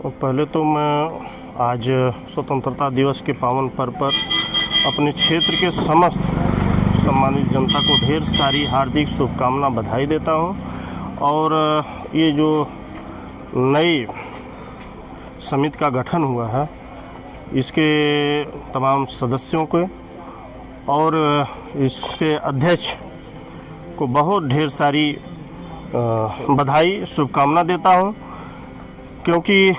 पहले तो मैं आज स्वतंत्रता दिवस के पावन पर्व पर अपने क्षेत्र के समस्त सम्मानित जनता को ढेर सारी हार्दिक शुभकामना बधाई देता हूं। और ये जो नई समिति का गठन हुआ है इसके तमाम सदस्यों को और इसके अध्यक्ष को बहुत ढेर सारी बधाई शुभकामना देता हूं, क्योंकि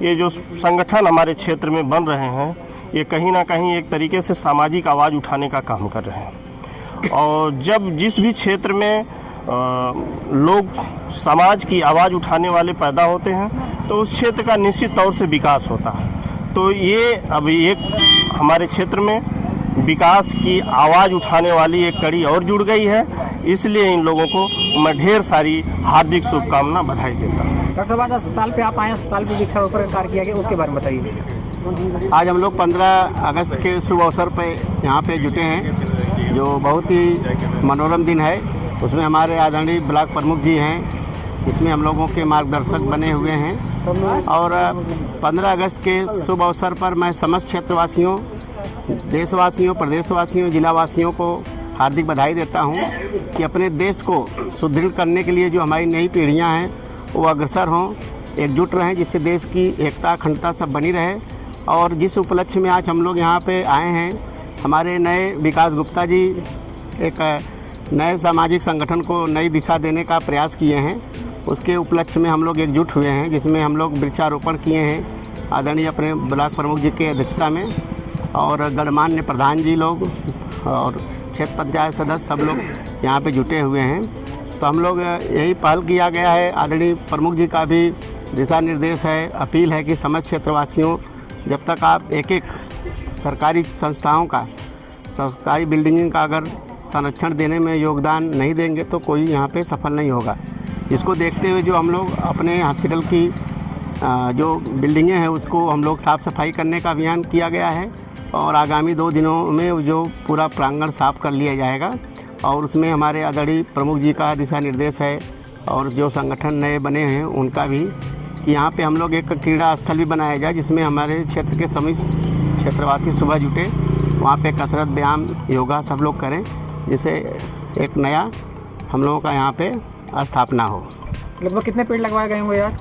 ये जो संगठन हमारे क्षेत्र में बन रहे हैं ये कहीं ना कहीं एक तरीके से सामाजिक आवाज़ उठाने का काम कर रहे हैं। और जब जिस भी क्षेत्र में लोग समाज की आवाज़ उठाने वाले पैदा होते हैं तो उस क्षेत्र का निश्चित तौर से विकास होता है। तो ये अभी एक हमारे क्षेत्र में विकास की आवाज़ उठाने वाली एक कड़ी और जुड़ गई है, इसलिए इन लोगों को मैं ढेर सारी हार्दिक शुभकामना बधाई देता हूँ। डॉक्टर साहब, आज अस्पताल पे आप आए, अस्पताल पे वृक्षारोपण का कार्य किया गया, उसके बारे में बताइए। आज हम लोग 15 अगस्त के शुभ अवसर पे यहाँ पे जुटे हैं, जो बहुत ही मनोरम दिन है। उसमें हमारे आदरणीय ब्लॉक प्रमुख जी हैं, इसमें हम लोगों के मार्गदर्शक बने हुए हैं। और 15 अगस्त के शुभ अवसर पर मैं समस्त क्षेत्रवासियों, देशवासियों, प्रदेशवासियों, जिलावासियों को हार्दिक बधाई देता हूँ कि अपने देश को सुदृढ़ करने के लिए जो हमारी नई पीढ़ियाँ हैं वो अग्रसर हों, एकजुट रहें, जिससे देश की एकता अखंडता सब बनी रहे। और जिस उपलक्ष्य में आज हम लोग यहाँ पे आए हैं, हमारे नए विकास गुप्ता जी एक नए सामाजिक संगठन को नई दिशा देने का प्रयास किए हैं, उसके उपलक्ष्य में हम लोग एकजुट हुए हैं, जिसमें हम लोग वृक्षारोपण किए हैं आदरणीय अपने ब्लॉक प्रमुख जी के अध्यक्षता में, और गणमान्य प्रधान जी लोग और क्षेत्र पंचायत सदस्य सब लोग यहाँ पे जुटे हुए हैं। तो हम लोग यही पहल किया गया है, आदरणीय प्रमुख जी का भी दिशा निर्देश है, अपील है कि समस्त क्षेत्रवासियों, जब तक आप एक एक सरकारी संस्थाओं का, सरकारी बिल्डिंग का अगर संरक्षण देने में योगदान नहीं देंगे तो कोई यहाँ पे सफल नहीं होगा। इसको देखते हुए जो हम लोग अपने हॉस्पिटल की जो बिल्डिंगें हैं उसको हम लोग साफ़ सफाई करने का अभियान किया गया है, और आगामी 2 दिनों में जो पूरा प्रांगण साफ़ कर लिया जाएगा। और उसमें हमारे आदरणीय प्रमुख जी का दिशा निर्देश है, और जो संगठन नए बने हैं उनका भी, कि यहाँ पे हम लोग एक क्रीड़ा स्थल भी बनाया जाए, जिसमें हमारे क्षेत्र के सभी क्षेत्रवासी सुबह जुटे, वहाँ पे कसरत, व्यायाम, योगा सब लोग करें, जिससे एक नया हम लोगों का यहाँ पे स्थापना हो। लगभग कितने पेड़ लगवाए गए होंगे यार?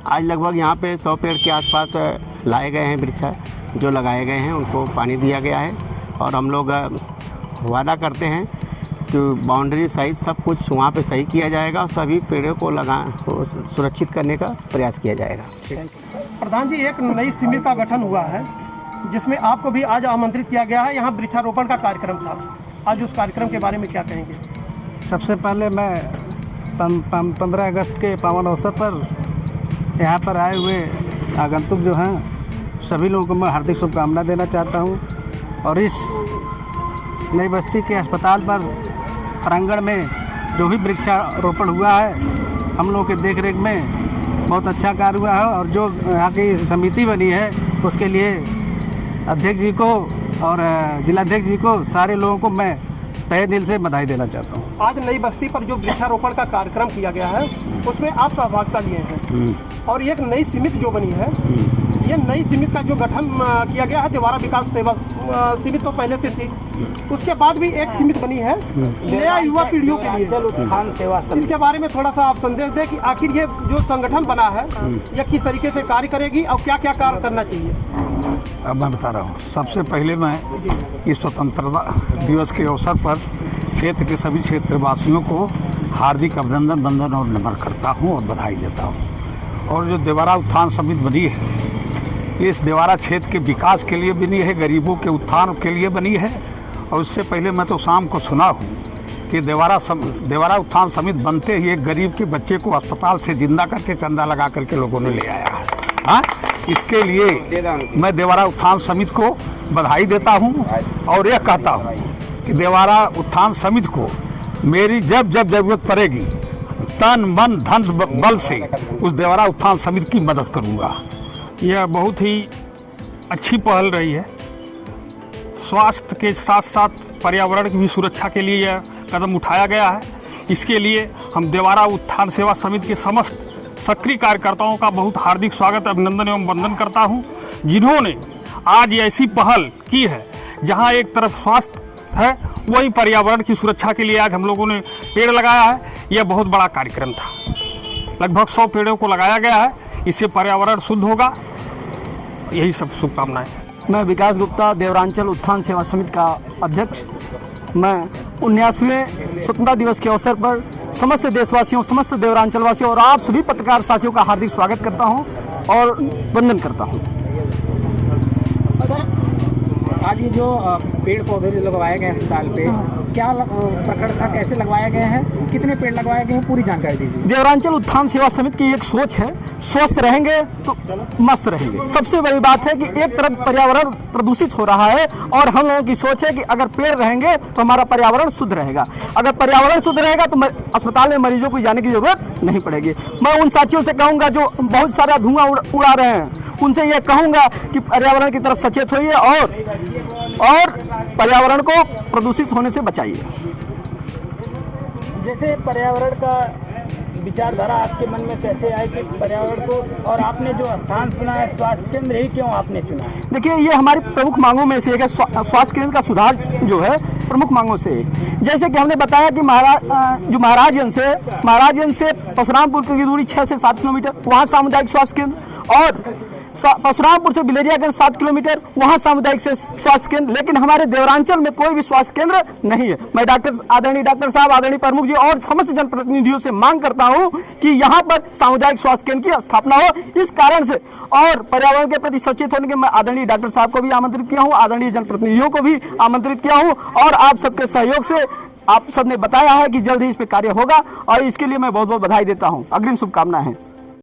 आज लगभग यहाँ पे 100 पेड़ के आसपास लाए गए हैं, वृक्ष जो लगाए गए हैं उनको पानी दिया गया है। और हम लोग वादा करते हैं कि बाउंड्री सहित सब कुछ वहाँ पे सही किया जाएगा, और सभी पेड़ों को सुरक्षित करने का प्रयास किया जाएगा। प्रधान जी, एक नई समिति का गठन हुआ है जिसमें आपको भी आज आमंत्रित किया गया है। यहाँ वृक्षारोपण का कार्यक्रम था, आज उस कार्यक्रम के बारे में क्या कहेंगे? सबसे पहले मैं 15 अगस्त के पावन अवसर पर यहाँ पर आए हुए आगंतुक जो हैं सभी लोगों को मैं हार्दिक शुभकामना देना चाहता हूँ। और इस नई बस्ती के अस्पताल पर प्रांगण में जो भी वृक्षारोपण हुआ है, हम लोगों के देखरेख में बहुत अच्छा कार्य हुआ है। और जो यहाँ की समिति बनी है उसके लिए अध्यक्ष जी को और जिलाध्यक्ष जी को, सारे लोगों को मैं तहे दिल से बधाई देना चाहता हूँ। आज नई बस्ती पर जो वृक्षारोपण का कार्यक्रम किया गया है उसमें आप सहभागिता लिए हैं, और एक नई समिति जो बनी है, ये नई समिति का जो गठन किया गया है, देवारा विकास सेवा समिति तो पहले से थी, उसके बाद भी एक समिति बनी है नया युवा पीढ़ियों के लिए उत्थान सेवा समिति। इसके बारे में थोड़ा सा आप संदेश दें कि आखिर ये जो संगठन बना है यह किस तरीके से कार्य करेगी और क्या क्या कार्य करना चाहिए। अब मैं बता रहा हूँ। सबसे पहले मैं इस स्वतंत्रता दिवस के अवसर पर क्षेत्र के सभी क्षेत्रवासियों को हार्दिक अभिनंदन, वंदन और नमन करता हूँ और बधाई देता हूँ। और जो देवारा उत्थान समिति बनी है, इस देवारा क्षेत्र के विकास के लिए बनी है, गरीबों के उत्थान के लिए बनी है। और उससे पहले मैं तो शाम को सुना हूँ कि देवारा उत्थान समिति बनते ही एक गरीब के बच्चे को अस्पताल से जिंदा करके चंदा लगा करके लोगों ने ले आया है। हाँ, इसके लिए मैं देवारा उत्थान समिति को बधाई देता हूँ, और यह कहता हूँ कि देवारा उत्थान समिति को मेरी जब जब जरूरत पड़ेगी तन मन धन बल से उस देवारा उत्थान समिति की मदद करूँगा। यह बहुत ही अच्छी पहल रही है। स्वास्थ्य के साथ साथ पर्यावरण की भी सुरक्षा के लिए यह कदम उठाया गया है। इसके लिए हम देवारा उत्थान सेवा समिति के समस्त सक्रिय कार्यकर्ताओं का बहुत हार्दिक स्वागत, अभिनंदन एवं वंदन करता हूं, जिन्होंने आज ऐसी पहल की है जहां एक तरफ स्वास्थ्य है, वही पर्यावरण की सुरक्षा के लिए आज हम लोगों ने पेड़ लगाया है। यह बहुत बड़ा कार्यक्रम था, लगभग 100 पेड़ों को लगाया गया है, इससे पर्यावरण शुद्ध होगा। यही सब शुभकामनाएं। मैं विकास गुप्ता, देवरांचल उत्थान सेवा समिति का अध्यक्ष। मैं 19वें स्वतंत्रता दिवस के अवसर पर समस्त देशवासियों, समस्त देवरांचल वासियों और आप सभी पत्रकार साथियों का हार्दिक स्वागत करता हूं और वंदन करता हूं। आज ये जो पेड़ पौधे जो लगवाए गए अस्पताल पे, क्या प्रकरण था, कैसे लगवाए गए हैं, कितने पेड़ लगवाए गए हैं, पूरी जानकारी दीजिए। देवरांचल उत्थान सेवा समिति की एक सोच है, स्वस्थ रहेंगे तो मस्त रहेंगे। सबसे बड़ी बात है कि एक तरफ पर्यावरण प्रदूषित हो रहा है और हम लोगों की सोच है कि अगर पेड़ रहेंगे तो हमारा पर्यावरण शुद्ध रहेगा। अगर पर्यावरण शुद्ध रहेगा तो अस्पताल में मरीजों को जाने की जरूरत नहीं पड़ेगी। मैं उन साथियों से कहूँगा जो बहुत सारा धुआं उड़ा रहे हैं, उनसे यह कहूँगा कि पर्यावरण की तरफ सचेत होइए और पर्यावरण को प्रदूषित होने से बचाइए। जैसे पर्यावरण का विचारधारा आपके मन में कैसे आए कि पर्यावरण को, और आपने जो स्थान चुना है स्वास्थ्य केंद्र ही क्यों आपने चुना है? देखिए, ये हमारी प्रमुख मांगों में से एक है। स्वास्थ्य केंद्र का सुधार जो है प्रमुख मांगों से एक। जैसे कि हमने बताया कि महाराजगंज से परशुरामपुर की दूरी 6 से 7 किलोमीटर, वहाँ सामुदायिक स्वास्थ्य केंद्र, और परशुरामपुर से बिलेरियागंज 7 किलोमीटर, वहाँ सामुदायिक से स्वास्थ्य केंद्र। लेकिन हमारे देवरांचल में कोई भी स्वास्थ्य केंद्र नहीं है। मैं आदरणीय डॉक्टर साहब, आदरणीय प्रमुख जी और समस्त जनप्रतिनिधियों से मांग करता हूँ कि यहाँ पर सामुदायिक स्वास्थ्य केंद्र की स्थापना हो। इस कारण से और पर्यावरण के प्रति सचेत होने के मैं आदरणीय डॉक्टर साहब को भी आमंत्रित किया हूँ, आदरणीय जनप्रतिनिधियों को भी आमंत्रित किया हूँ, और आप सबके सहयोग से आप सबने बताया है कि जल्द ही इस पर कार्य होगा, और इसके लिए मैं बहुत बहुत बधाई देता हूँ। अग्रिम शुभकामनाएं हैं।